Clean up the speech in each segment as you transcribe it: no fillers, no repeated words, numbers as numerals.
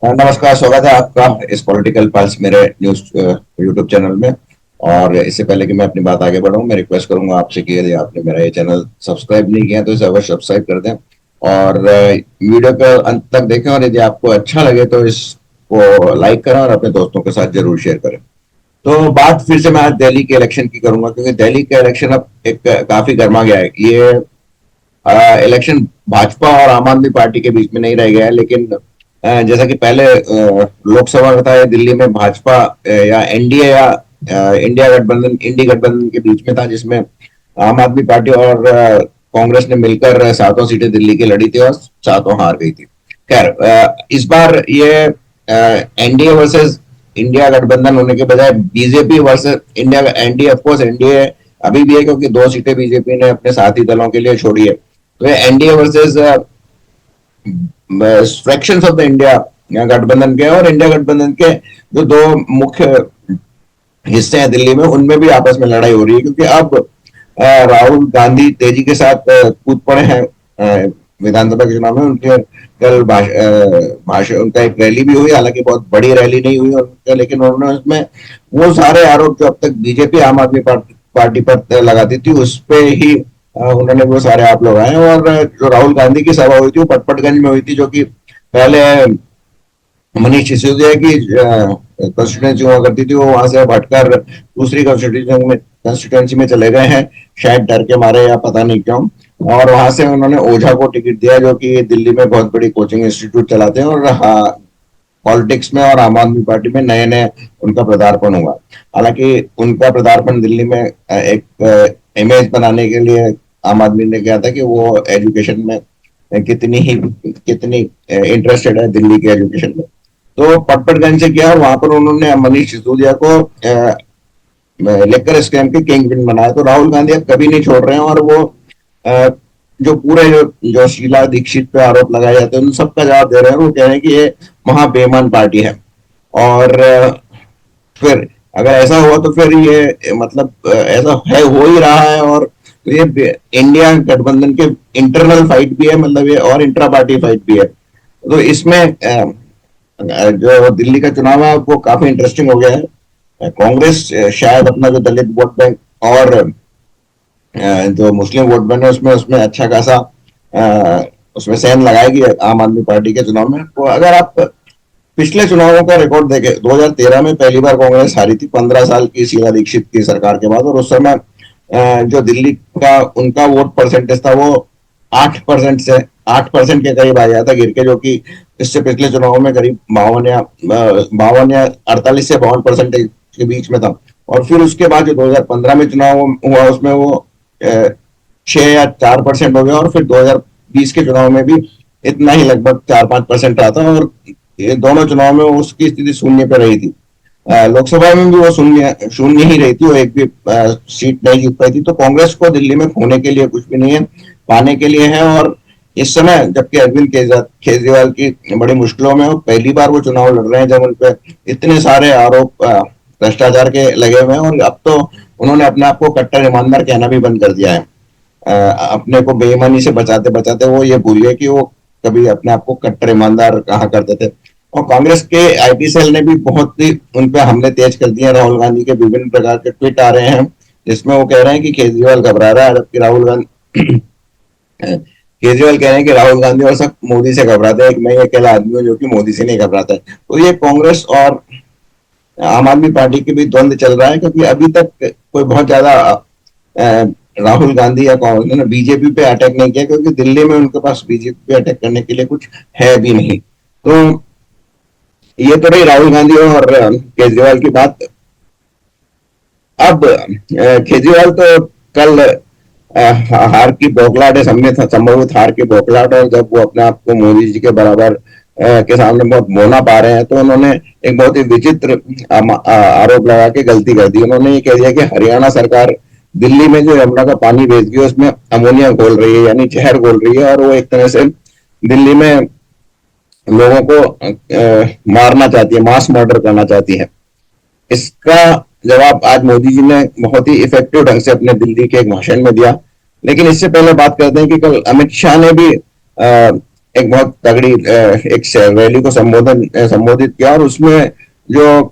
नमस्कार, स्वागत है आपका इस पॉलिटिकल पल्स मेरे न्यूज यूट्यूब चैनल में। और इससे पहले कि मैं अपनी बात आगे बढ़ाऊं, मैं रिक्वेस्ट करूंगा आपसे कि यदि आपने मेरा ये चैनल सब्सक्राइब नहीं किया तो इसे अवश्य सब्सक्राइब कर दें और वीडियो को अंत तक देखें। और यदि आपको अच्छा लगे तो इसको लाइक करें और अपने दोस्तों के साथ जरूर शेयर करें। तो बात फिर से मैं आज दिल्ली के इलेक्शन की करूंगा, क्योंकि दिल्ली का इलेक्शन अब एक काफी गर्मा गया है। ये इलेक्शन भाजपा और आम आदमी पार्टी के बीच में नहीं रह गया है, लेकिन जैसा कि पहले लोकसभा में था, ये दिल्ली में भाजपा या एनडीए या इंडिया गठबंधन इंडी गठबंधन के बीच में था, जिसमें आम आदमी पार्टी और कांग्रेस ने मिलकर सातों सीटें दिल्ली की लड़ी थी और सातों हार गई थी। खैर, इस बार ये एनडीए वर्सेस इंडिया गठबंधन होने के बजाय BJP versus India NDA. Of course NDA अभी भी है, क्योंकि दो सीटें बीजेपी ने अपने साथी दलों के लिए छोड़ी है। तो ये NDA versus fractions of the India गठबंधन के और इंडिया गठबंधन के जो दो मुख्य हिस्से हैं दिल्ली में, उनमें भी आपस में लड़ाई हो रही है। क्योंकि अब राहुल गांधी तेजी के साथ कूद पड़े हैं विधानसभा के चुनाव में। उनके कल भाषण उनका एक रैली भी हुई, हालांकि बहुत बड़ी रैली नहीं हुई उनका, लेकिन उन्होंने उसमें वो सारे आरोप जो अब तक बीजेपी आम आदमी पार्टी पर लगाती थी, उस पे ही उन्होंने वो सारे आरोप लगाए। और जो राहुल गांधी की सभा हुई थी वो पटपटगंज में हुई थी, जो कि पहले मनीष सिसोदिया की कंस्टिट्यूंसी हुआ करती थी। वो वहां से अब हटकर दूसरी कंस्टिट्यूंसी में चले गए हैं, शायद डर के मारे या पता नहीं क्यों। और वहां से उन्होंने ओझा को टिकट दिया, जो कि दिल्ली में बहुत बड़ी कोचिंग इंस्टीट्यूट चलाते हैं। और पॉलिटिक्स में और आम आदमी पार्टी में नए नए उनका पदार्पण हुआ। हालांकि उनका पदार्पण दिल्ली में एक इमेज बनाने के लिए आम आदमी ने किया था कि वो एजुकेशन में कितनी इंटरेस्टेड है दिल्ली के एजुकेशन में। तो पटपटगंज से किया और वहां पर उन्होंने मनीष सिसोदिया को लेकर स्कैम के किंग पिन बनाया। तो राहुल गांधी अब कभी नहीं छोड़ रहे हैं, और वो जो पूरे जो शीला दीक्षित पे आरोप लगाए जाते हैं उन सबका जवाब दे रहे हैं। वो कह रहे हैं कि ये महा बेईमान पार्टी है। और फिर अगर ऐसा हुआ तो फिर ये मतलब ऐसा है, हो ही रहा है। और तो ये इंडिया गठबंधन के इंटरनल फाइट भी है, मतलब ये, और इंट्रा पार्टी फाइट भी है। तो इसमें जो दिल्ली का चुनाव है वो काफी इंटरेस्टिंग हो गया है। कांग्रेस शायद अपना जो दलित वोट बैंक और जो मुस्लिम वोट बैंक है उसमें उसमें अच्छा खासा उसमें सहन लगाएगी आम आदमी पार्टी के चुनाव में। तो अगर आप पिछले चुनावों का रिकॉर्ड देखें, 2013 में पहली बार कांग्रेस हारी थी 15 साल की शीला दीक्षित की सरकार के बाद। और उस समय जो दिल्ली का उनका वोट परसेंटेज था वो 8% से 8% के करीब आ गया था गिर के, जो कि इससे पिछले चुनाव में करीब 52 या 48 से 52% के बीच में था। और फिर उसके बाद जो 2015 में चुनाव हुआ उसमें वो 6 या 4% हो गया। और फिर 2020 के चुनाव में भी इतना ही, लगभग 4-5% रहा था। और ये दोनों चुनाव में उसकी स्थिति शून्य पे रही थी। लोकसभा में भी वो शून्य शून्य ही रही थी, वो एक भी सीट नहीं जीत पाई थी। तो कांग्रेस को दिल्ली में खोने के लिए कुछ भी नहीं है, पाने के लिए है। और इस समय जबकि अरविंद केजरीवाल की बड़ी मुश्किलों में, पहली बार वो चुनाव लड़ रहे हैं जब उनपे इतने सारे आरोप भ्रष्टाचार के लगे हुए हैं। और अब तो उन्होंने अपने आप को कट्टर ईमानदार कहना भी बंद कर दिया है। अपने को बेईमानी से बचाते बचाते वो ये भूल गए कि वो कभी अपने आप को कट्टर ईमानदार कहा करते थे। और कांग्रेस के आईटी सेल ने भी बहुत ही उन पे हमले तेज कर दिए। राहुल गांधी के विभिन्न प्रकार के ट्वीट आ रहे हैं, जिसमें वो कह रहे हैं कि केजरीवाल घबरा रहा है, जबकि राहुल गांधी केजरीवाल कह रहे हैं कि राहुल गांधी और सब मोदी से घबराते हैं, मैं अकेला आदमी हूँ जो कि मोदी से नहीं घबराता है। तो ये कांग्रेस और आम आदमी पार्टी के भी द्वंद चल रहा है, क्योंकि अभी तक कोई बहुत ज्यादा राहुल गांधी या कांग्रेस ने बीजेपी पे अटैक नहीं किया, क्योंकि दिल्ली में उनके पास बीजेपी पे अटैक करने के लिए कुछ है भी नहीं। तो ये तो रही राहुल गांधी और केजरीवाल की बात। अब केजरीवाल तो कल हार की बौखलाहट है, संभवित हार की बौखलाहट। और जब वो अपने आप को मोदी जी के बराबर के सामने बहुत बोना पा रहे हैं, तो उन्होंने एक बहुत ही विचित्र आरोप लगा के गलती कर दी। उन्होंने ये कह दिया कि हरियाणा सरकार दिल्ली में जो यमुना का पानी भेज है उसमें अमोनिया घोल रही है, यानी जहर घोल रही है। और वो एक तरह से दिल्ली में लोगों को मारना चाहती है, मास मर्डर करना चाहती है। इसका जवाब आज मोदी जी ने बहुत ही इफेक्टिव ढंग से अपने दिल्ली के एक भाषण में दिया। लेकिन इससे पहले बात करते हैं कि कल अमित शाह ने भी एक बहुत तगड़ी एक रैली को संबोधित किया, और उसमें जो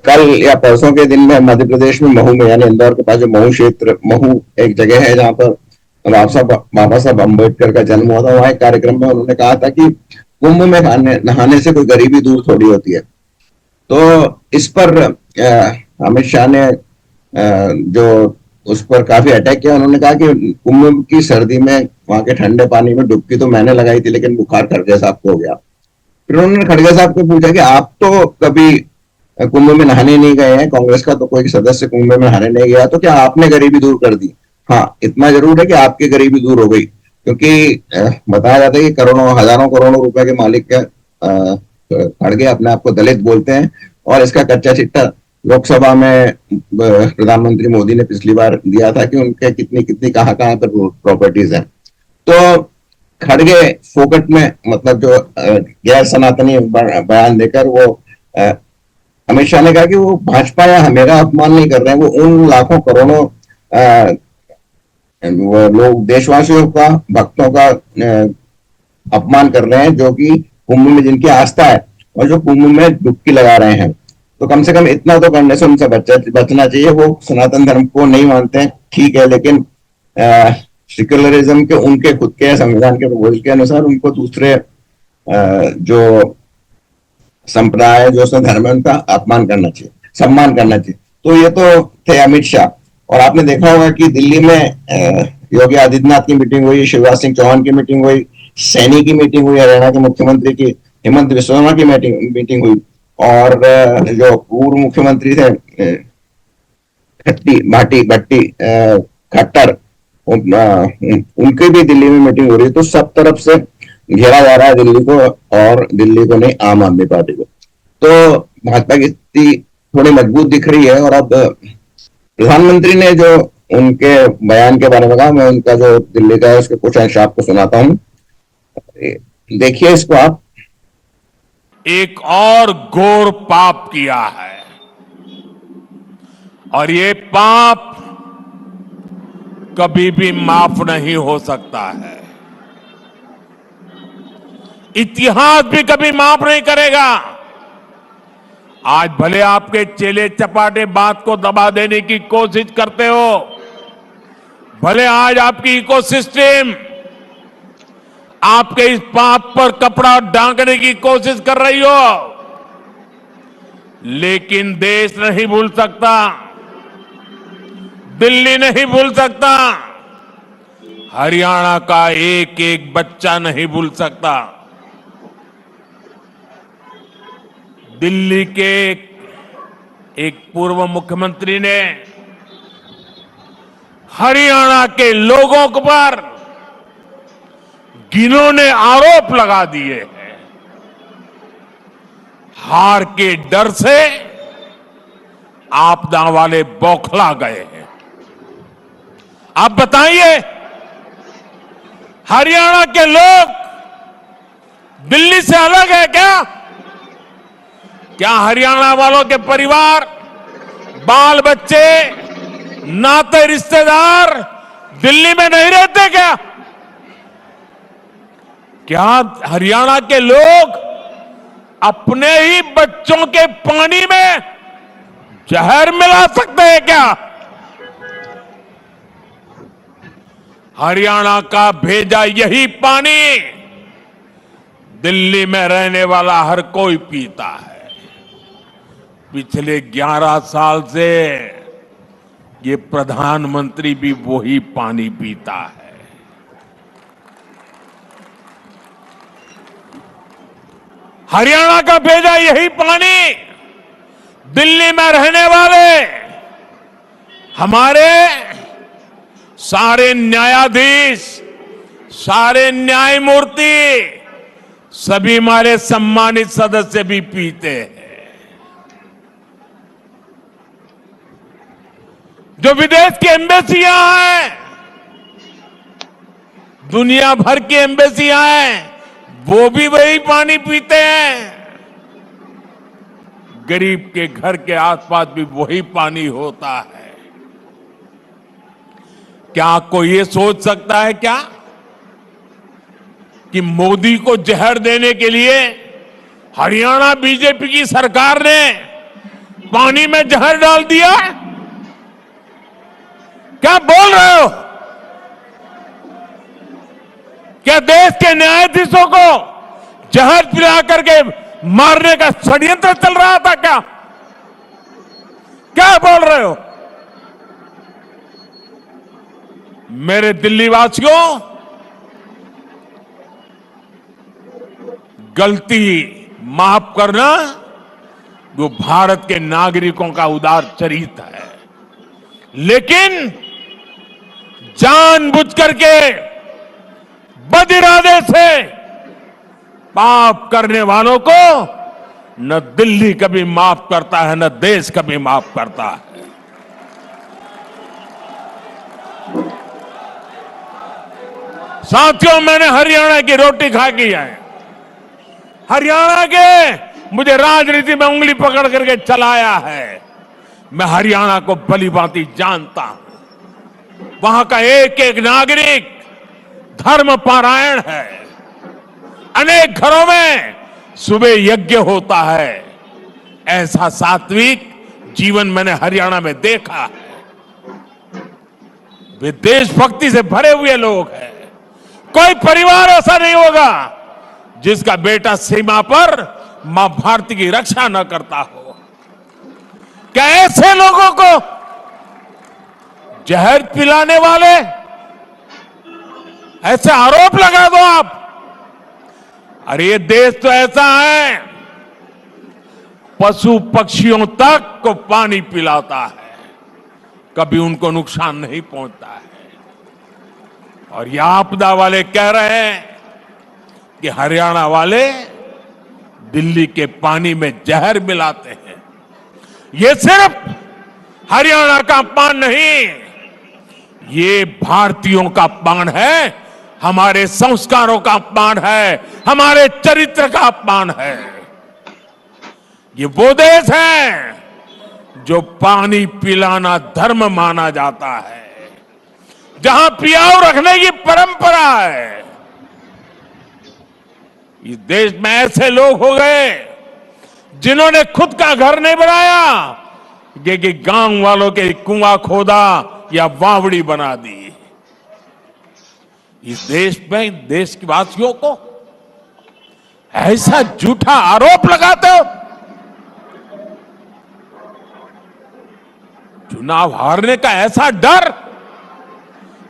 कल या परसों के दिन में मध्य प्रदेश में महू में, यानी इंदौर के पास जो महू क्षेत्र, महू एक जगह है जहां पर बाबा साहब अम्बेडकर का जन्म हुआ था, वहां एक कार्यक्रम में उन्होंने कहा था कि कुंभ में नहाने से कोई गरीबी दूर थोड़ी होती है। तो इस पर अमित शाह ने जो उस पर काफी अटैक किया। उन्होंने कहा कि कुंभ की सर्दी में वहां के ठंडे पानी में डुबकी तो मैंने लगाई थी, लेकिन बुखार खड़गे साहब को हो गया। फिर उन्होंने खड़गे साहब को पूछा कि आप तो कभी कुंभ में नहाने नहीं गए हैं, कांग्रेस का तो कोई सदस्य कुंभ में नहाने नहीं गया, तो क्या आपने गरीबी दूर कर दी? हाँ, इतना जरूर है कि आपकी गरीबी दूर हो गई, क्योंकि बताया जाता है कि करोड़ों हजारों करोड़ों रुपए के मालिक के खड़गे अपने आप को दलित बोलते हैं, और इसका कच्चा चिट्ठा लोकसभा में प्रधानमंत्री मोदी ने पिछली बार दिया था कि उनके कितनी कितनी कहाँ कहाँ पर प्रॉपर्टीज हैं। तो खड़गे फोकट में, मतलब जो गैर सनातनी बयान देकर वो अमित शाह ने कहा कि वो भाजपा या मेरा अपमान नहीं कर रहे हैं, वो उन लाखों करोड़ों वो लोग देशवासियों का, भक्तों का अपमान कर रहे हैं, जो कि कुंभ में जिनकी आस्था है और जो कुंभ में डुबकी लगा रहे हैं। तो कम से कम इतना तो करने से उनसे बचना चाहिए। वो सनातन धर्म को नहीं मानते हैं, ठीक है, लेकिन सेक्युलरिज्म के उनके खुद के संविधान के रूल के अनुसार उनको दूसरे जो संप्रदाय, जो उसमें धर्म है, उनका अपमान करना चाहिए, सम्मान करना चाहिए। तो ये तो थे अमित शाह। और आपने देखा होगा कि दिल्ली में योगी आदित्यनाथ की मीटिंग हुई, शिवराज सिंह चौहान की मीटिंग हुई, सैनी की मीटिंग हुई, हरियाणा के मुख्यमंत्री की हेमंत बिस्वा शर्मा की मीटिंग हुई, और जो पूर्व मुख्यमंत्री थे भट्टी खट्टर, उनकी भी दिल्ली में मीटिंग हो रही है। तो सब तरफ से घेरा जा रहा है दिल्ली को, और दिल्ली को नहीं, आम आदमी पार्टी को। तो भाजपा की स्थिति थोड़ी मजबूत दिख रही है। और अब प्रधानमंत्री ने जो उनके बयान के बारे में कहा, मैं उनका जो दिल्ली का है उसके कुछ अंश आपको सुनाता हूं, देखिए इसको आप। एक और घोर पाप किया है, और ये पाप कभी भी माफ नहीं हो सकता है। इतिहास भी कभी माफ नहीं करेगा। आज भले आपके चेले चपाटे बात को दबा देने की कोशिश करते हो, भले आज आपकी इकोसिस्टम आपके इस पाप पर कपड़ा ढांकने की कोशिश कर रही हो, लेकिन देश नहीं भूल सकता, दिल्ली नहीं भूल सकता, हरियाणा का एक एक बच्चा नहीं भूल सकता। दिल्ली के एक पूर्व मुख्यमंत्री ने हरियाणा के लोगों पर घिनौने आरोप लगा दिए हैं। हार के डर से आपदा वाले बौखला गए हैं। आप बताइए, हरियाणा के लोग दिल्ली से अलग है क्या? क्या हरियाणा वालों के परिवार, बाल बच्चे, नाते रिश्तेदार दिल्ली में नहीं रहते क्या? क्या हरियाणा के लोग अपने ही बच्चों के पानी में जहर मिला सकते हैं क्या? हरियाणा का भेजा यही पानी दिल्ली में रहने वाला हर कोई पीता है। पिछले 11 साल से ये प्रधानमंत्री भी वही पानी पीता है। हरियाणा का भेजा यही पानी दिल्ली में रहने वाले हमारे सारे न्यायाधीश, सारे न्यायमूर्ति, सभी हमारे सम्मानित सदस्य भी पीते हैं। जो विदेश की एम्बेसियां हैं, दुनिया भर की एम्बेसियां हैं, वो भी वही पानी पीते हैं। गरीब के घर के आसपास भी वही पानी होता है। क्या कोई ये सोच सकता है क्या कि मोदी को जहर देने के लिए हरियाणा बीजेपी की सरकार ने पानी में जहर डाल दिया? क्या बोल रहे हो? क्या देश के न्यायाधीशों को जहर पिला करके मारने का षड्यंत्र चल रहा था क्या? क्या बोल रहे हो? मेरे दिल्ली वासियों, गलती माफ करना वो भारत के नागरिकों का उदार चरित्र है, लेकिन जानबूझ करके बदिरादे से पाप करने वालों को न दिल्ली कभी माफ करता है, न देश कभी माफ करता है। साथियों, मैंने हरियाणा की रोटी खा की है। हरियाणा के मुझे राजनीति में उंगली पकड़ करके चलाया है। मैं हरियाणा को भली भांति जानता हूं। वहां का एक एक नागरिक धर्म पारायण है। अनेक घरों में सुबह यज्ञ होता है। ऐसा सात्विक जीवन मैंने हरियाणा में देखा है। वे देशभक्ति से भरे हुए लोग हैं। कोई परिवार ऐसा नहीं होगा जिसका बेटा सीमा पर मां भारती की रक्षा न करता हो। क्या ऐसे लोगों को जहर पिलाने वाले ऐसे आरोप लगा दो आप? अरे ये देश तो ऐसा है, पशु पक्षियों तक को पानी पिलाता है, कभी उनको नुकसान नहीं पहुंचता है। और ये आपदा वाले कह रहे हैं कि हरियाणा वाले दिल्ली के पानी में जहर मिलाते हैं। ये सिर्फ हरियाणा का अपमान नहीं, ये भारतीयों का अपमान है, हमारे संस्कारों का अपमान है, हमारे चरित्र का अपमान है। ये वो देश है जो पानी पिलाना धर्म माना जाता है, जहां पियाऊ रखने की परंपरा है। इस देश में ऐसे लोग हो गए जिन्होंने खुद का घर नहीं बनाया, कि गांव वालों के कुआं खोदा या वावड़ी बना दी। इस देश में देश के वासियों को ऐसा झूठा आरोप लगाते हो। चुनाव हारने का ऐसा डर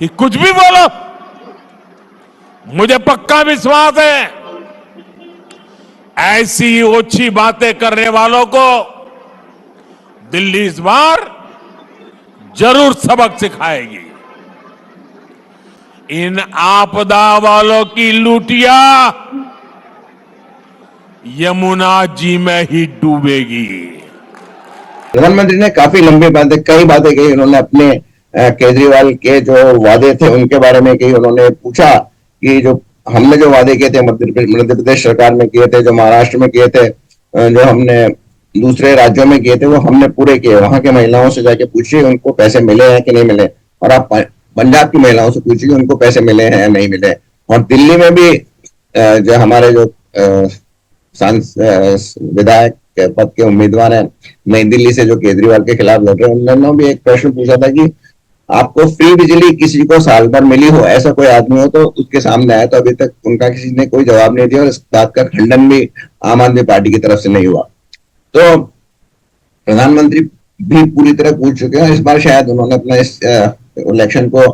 कि कुछ भी बोलो। मुझे पक्का विश्वास है ऐसी ओछी बातें करने वालों को दिल्ली इस बार जरूर सबक सिखाएगी। इन आपदा वालों की लूटिया यमुना जी में ही डूबेगी। प्रधानमंत्री ने काफी लंबी बातें, कई बातें कही। उन्होंने अपने केजरीवाल के जो वादे थे उनके बारे में कही। उन्होंने पूछा कि जो हमने जो वादे किए थे मध्य प्रदेश सरकार में किए थे, जो महाराष्ट्र में किए थे, जो हमने दूसरे राज्यों में किए थे, वो हमने पूरे किए। वहां के महिलाओं से जाके पूछिए उनको पैसे मिले हैं कि नहीं मिले, और आप पंजाब की महिलाओं से पूछिए उनको पैसे मिले हैं या नहीं मिले। और दिल्ली में भी जो हमारे जो विधायक पद के उम्मीदवार हैं नई दिल्ली से, जो केजरीवाल के खिलाफ लड़ रहे हैं, उन्होंने भी एक प्रश्न पूछा था कि आपको फ्री बिजली किसी को साल भर मिली हो, ऐसा कोई आदमी हो तो उसके सामने आया। तो अभी तक उनका किसी ने कोई जवाब नहीं दिया, और इस बात का खंडन भी आम आदमी पार्टी की तरफ से नहीं हुआ। तो प्रधानमंत्री भी पूरी तरह कूद चुके हैं। इस बार शायद उन्होंने अपना इस इलेक्शन को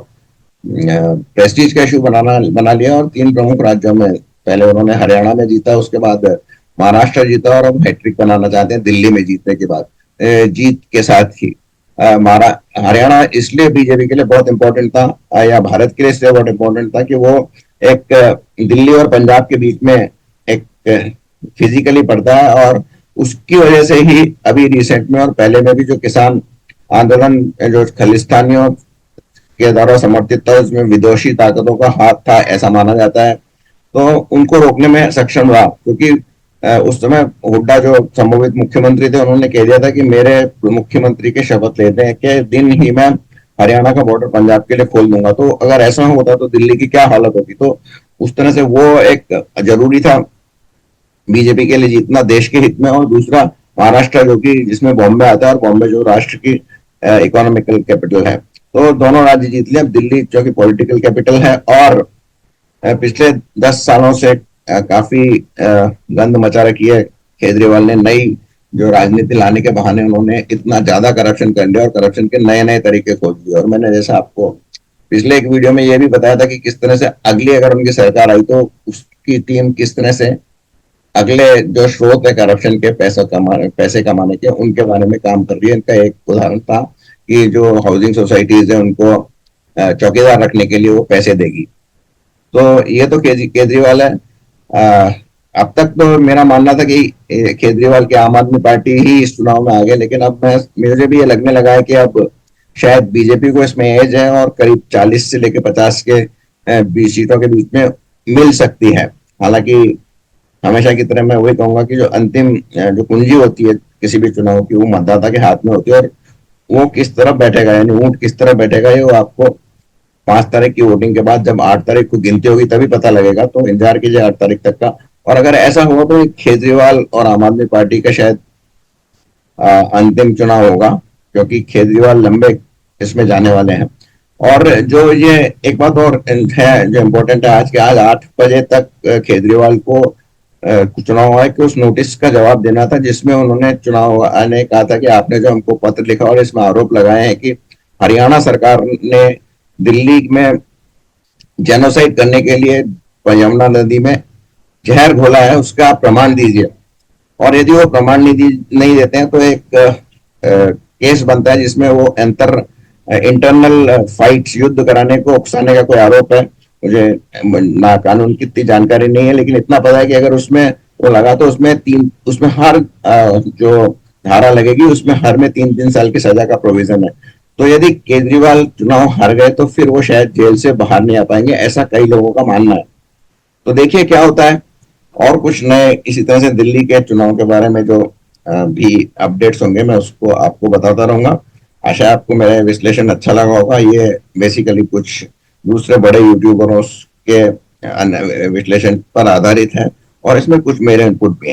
प्रेस्टीज का इशू बना लिया, और 3 प्रमुख राज्यों में, पहले उन्होंने हरियाणा में जीता, उसके बाद महाराष्ट्र जीता, और अब हैट्रिक बनाना चाहते हैं दिल्ली में जीतने के बाद। जीत के साथ ही हरियाणा इसलिए बीजेपी के लिए बहुत इंपॉर्टेंट था, या भारत के लिए इसलिए बहुत इंपॉर्टेंट था कि वो एक दिल्ली और पंजाब के बीच में एक फिजिकली पड़ता है, और उसकी वजह से ही अभी रिसेंट में और पहले में भी जो किसान आंदोलन जो खालिस्तानियों के द्वारा समर्थित था, उसमें विदेशी ताकतों का हाथ था, ऐसा माना जाता है। तो उनको रोकने में सक्षम रहा, क्योंकि उस समय हुड्डा जो संभवित मुख्यमंत्री थे, उन्होंने कह दिया था कि मेरे मुख्यमंत्री के शपथ लेने के दिन ही मैं हरियाणा का बॉर्डर पंजाब के लिए खोल दूंगा। तो अगर ऐसा होता तो दिल्ली की क्या हालत होती। तो उस तरह से वो एक जरूरी था बीजेपी के लिए जीतना देश के हित में। और दूसरा महाराष्ट्र जो कि जिसमें बॉम्बे आता है, और बॉम्बे जो राष्ट्र की इकोनॉमिकल कैपिटल है, तो दोनों राज्य जीत लिए। अब दिल्ली जो कि पॉलिटिकल कैपिटल है, और पिछले 10 सालों से काफी गंद मचा रखी है केजरीवाल ने। नई जो राजनीति लाने के बहाने उन्होंने इतना ज्यादा करप्शन कर लिया, और करप्शन के नए नए तरीके खोज दिए। और मैंने जैसा आपको पिछले एक वीडियो में ये भी बताया था कि किस तरह से अगली अगर उनकी सरकार आई तो उसकी टीम किस तरह से अगले जो स्रोत है करप्शन के पैसे कमाने के, उनके बारे में काम कर रही है। इनका एक उदाहरण था कि जो हाउसिंग सोसाइटीज है उनको चौकीदार रखने के लिए वो पैसे देगी। तो ये तो केजरीवाल है। अब तक तो मेरा मानना था कि केजरीवाल की आम आदमी पार्टी ही इस चुनाव में आ गए, लेकिन अब मुझे भी ये लगने लगा है कि अब शायद बीजेपी को इसमें एज है, और करीब 40 से लेकर 50 के 20 सीटों के बीच में मिल सकती है। हालांकि हमेशा की तरह मैं वही कहूंगा कि जो अंतिम जो कुंजी होती है किसी भी चुनाव की, वो मतदाता के हाथ में होती है। और वो किस तरफ बैठेगा, यानी ऊंट किस तरफ बैठेगा, ये वो आपको 5 तारीख की वोटिंग के बाद, जब 8 तारीख को गिनती होगी तभी पता लगेगा। तो इंतजार कीजिए 8 तारीख तक का। और अगर ऐसा हुआ तो केजरीवाल और आम आदमी पार्टी का शायद अंतिम चुनाव होगा, क्योंकि केजरीवाल लंबे इसमें जाने वाले हैं। और जो ये एक बात और है जो इम्पोर्टेंट है, आज 8 बजे तक केजरीवाल को चुनाव आयोग के उस नोटिस का जवाब देना था, जिसमें उन्होंने चुनाव आने कहा था कि आपने जो हमको पत्र लिखा और इसमें आरोप लगाए हैं कि हरियाणा सरकार ने दिल्ली में जेनोसाइड करने के लिए यमुना नदी में जहर घोला है, उसका आप प्रमाण दीजिए। और यदि वो प्रमाण नहीं देते हैं तो एक केस बनता है जिसमें वो इंटरनल फाइट्स, युद्ध कराने को उकसाने का कोई आरोप है। मुझे ना कानून की इतनी जानकारी नहीं है, लेकिन इतना पता है कि अगर उसमें वो लगा तो उसमें हर जो धारा लगेगी उसमें हर में 3-3 साल की सजा का प्रोविजन है। तो यदि केजरीवाल चुनाव हार गए तो फिर वो शायद जेल से बाहर नहीं आ पाएंगे, ऐसा कई लोगों का मानना है। तो देखिए क्या होता है। और कुछ नए इसी तरह से दिल्ली के चुनाव के बारे में जो भी अपडेट्स होंगे मैं उसको आपको बताता रहूंगा। आशा है आपको मेरा विश्लेषण अच्छा लगा होगा। ये बेसिकली कुछ दूसरे बड़े यूट्यूबरों के विश्लेषण पर आधारित है, और इसमें कुछ मेरे इनपुट भी हैं।